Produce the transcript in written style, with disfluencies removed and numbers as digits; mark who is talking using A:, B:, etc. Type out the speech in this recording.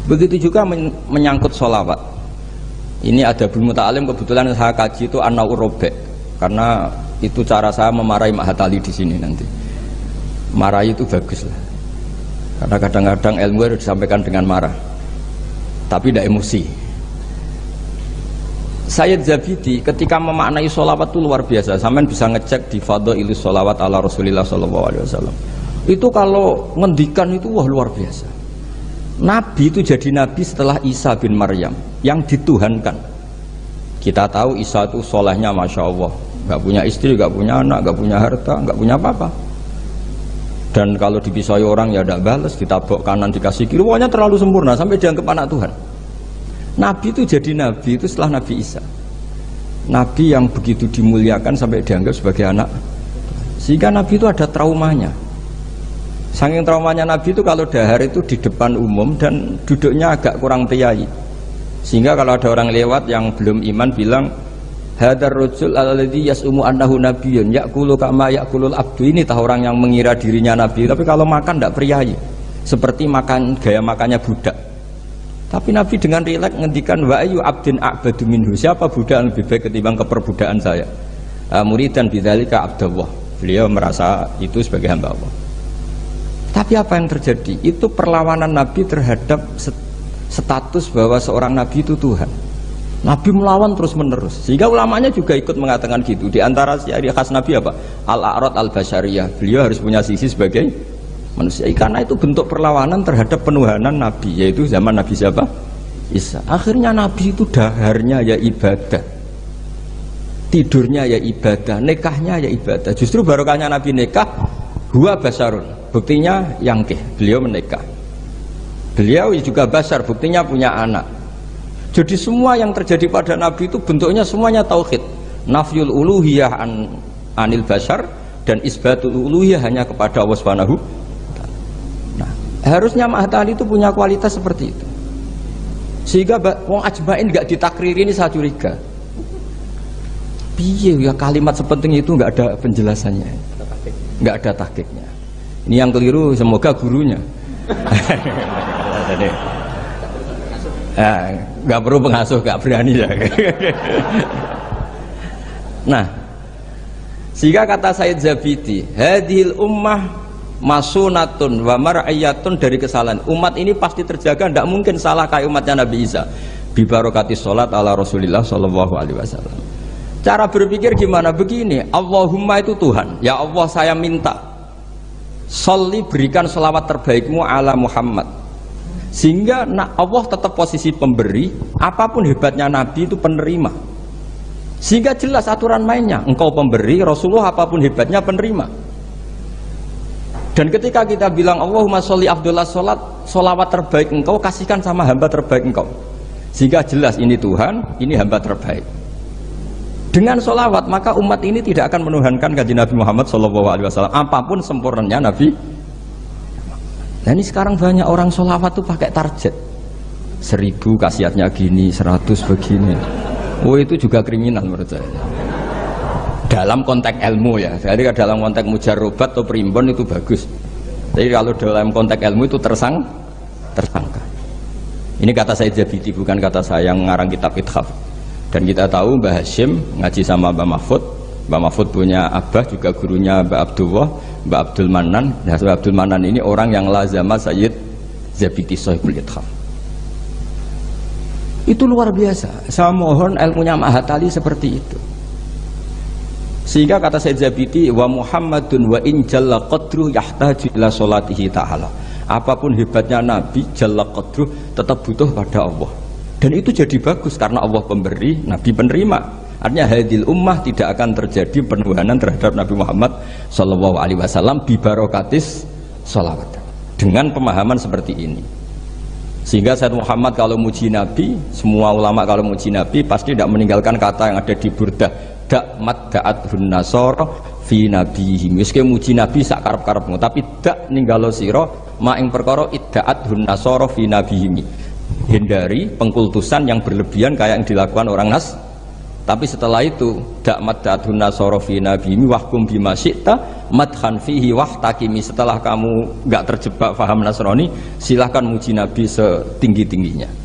A: Begitu juga menyangkut sholawat. Ini ada Bul Muta'alim, kebetulan saya kaji itu An-Naur Robek, karena itu cara saya memarahi Mahatali di sini nanti. Marahi itu bagus lah, karena kadang-kadang ilmu harus disampaikan dengan marah, tapi tidak emosi. Sayyid Zabidi ketika memaknai sholawat itu luar biasa. Sampean bisa ngecek di Fadhailus Sholawat ala Rasulillah SAW. Itu kalau ngendikan itu wah luar biasa. Nabi itu jadi nabi setelah Isa bin Maryam yang dituhankan. Kita tahu Isa itu solehnya Masya Allah, gak punya istri, gak punya anak, gak punya harta, gak punya apa-apa. Dan kalau dipisai orang ya tidak balas, ditabok kanan dikasih kiri, pokoknya terlalu sempurna sampai dianggap anak Tuhan. Nabi itu jadi nabi itu setelah Nabi Isa. Nabi yang begitu dimuliakan sampai dianggap sebagai anak. Sehingga Nabi itu ada traumanya. Saking traumanya Nabi itu kalau dahar itu di depan umum dan duduknya agak kurang piyai. Sehingga kalau ada orang lewat yang belum iman bilang, hadar rajul alladzi yas'umu annahu nabiyyun ya'kulu kama ya'kulul abdu. Ini tahu orang yang mengira dirinya nabi, tapi kalau makan tidak piyai. Seperti makan gaya makannya budak. Tapi Nabi dengan rileks ngendikan wa ayu abdin a'badu minhu. Siapa budak yang lebih baik ketimbang keperbudakan saya? Muridan bidzalika abdullah. Beliau merasa itu sebagai hamba Allah. Tapi apa yang terjadi? Itu perlawanan Nabi terhadap status bahwa seorang Nabi itu Tuhan. Nabi melawan terus menerus. Sehingga ulamanya juga ikut mengatakan gitu. Di antara ciri khas Nabi apa? Al-a'rad al-basyariyah. Beliau harus punya sisi sebagai manusia. Karena itu bentuk perlawanan terhadap penuhanan Nabi. Yaitu zaman Nabi siapa? Isa. Akhirnya Nabi itu daharnya ya ibadah, tidurnya ya ibadah, nikahnya ya ibadah. Justru barokahnya Nabi nikah, huwa basarun. Buktinya yangkih, beliau menikah. Beliau juga basar, buktinya punya anak. Jadi semua yang terjadi pada Nabi itu bentuknya semuanya tauhid. Nafyul uluhiyah anil basar dan isbatul uluhiyah hanya kepada Allah Subhanahu. Nah, harusnya Mahatali itu punya kualitas seperti itu. Sehingga wong ajmain nggak ditakriri ini saya curiga. Piye ya kalimat sepenting itu nggak ada penjelasannya, nggak ada tahqiqnya. Ini yang keliru, semoga gurunya. Nggak perlu pengasuh, nggak berani ya. Nah, sehingga kata Sayyid Zabidi, hadhil ummah masunatun wa mar'ayatun, dari kesalahan. Umat ini pasti terjaga, tidak mungkin salah kayak umatnya Nabi Isa. Bi barokati sholat ala Rasulillah sallallahu alaihi wasallam. Cara berpikir gimana? Begini, Allahumma itu Tuhan. Ya Allah, saya minta sholli, berikan sholawat terbaikmu ala Muhammad. Sehingga Allah tetap posisi pemberi, apapun hebatnya Nabi itu penerima. Sehingga jelas aturan mainnya, engkau pemberi, Rasulullah apapun hebatnya penerima. Dan ketika kita bilang Allahumma sholli afdhalus sholat, sholawat terbaik engkau kasihkan sama hamba terbaik engkau. Sehingga jelas ini Tuhan, ini hamba terbaik. Dengan sholawat maka umat ini tidak akan menuhankan kanjeng Nabi Muhammad SAW apapun sempurnanya Nabi. Nah ini sekarang banyak orang sholawat tuh pakai target 1000 khasiatnya gini, 100 begini. Oh itu juga kriminal menurut saya. Dalam konteks ilmu ya. Jadi dalam konteks mujarrobat atau primbon itu bagus. Tapi kalau dalam konteks ilmu itu tersangka. Ini kata Sayyid Zabidi, bukan kata saya yang ngarang kitab Ithaf. Dan kita tahu Mbah Hashim ngaji sama Mbah Mahfud. Mbah Mahfud punya abah juga gurunya Mbah Abdullah, Mbah Abdul Manan. Nah, Mbah Abdul Manan ini orang yang lazama Sayyid Zabidi Shahibul Ithaf. Itu luar biasa. Saya mohon ilmunya Mahatali seperti itu. Sehingga kata Sayyid Zabidi, wa Muhammadun wa in jalla qadru yahtaju ila sholatihi ta'ala. Apapun hebatnya Nabi, jalla qadru tetap butuh pada Allah. Dan itu jadi bagus karena Allah pemberi, Nabi penerima. Artinya hadil ummah tidak akan terjadi penuhanan terhadap Nabi Muhammad SAW bi barokatis sholawat. Dengan pemahaman seperti ini. Sehingga Sayyid Muhammad kalau muji Nabi, semua ulama kalau muji Nabi pasti tidak meninggalkan kata yang ada di Burdah, da'mat da'athun nasara fi nabihim. Meski muji Nabi sak karep-karepmu, tapi dak ninggalo sira ma ing perkara idda'athun nasara fi nabihim. Hindari pengkultusan yang berlebihan kayak yang dilakukan orang Tapi setelah itu dakmat datun nasara fi nabiyyi wahkum bima syi'ta madhan fihi wahtakimi. Setelah kamu enggak terjebak paham Nasrani, silahkan muji Nabi setinggi-tingginya.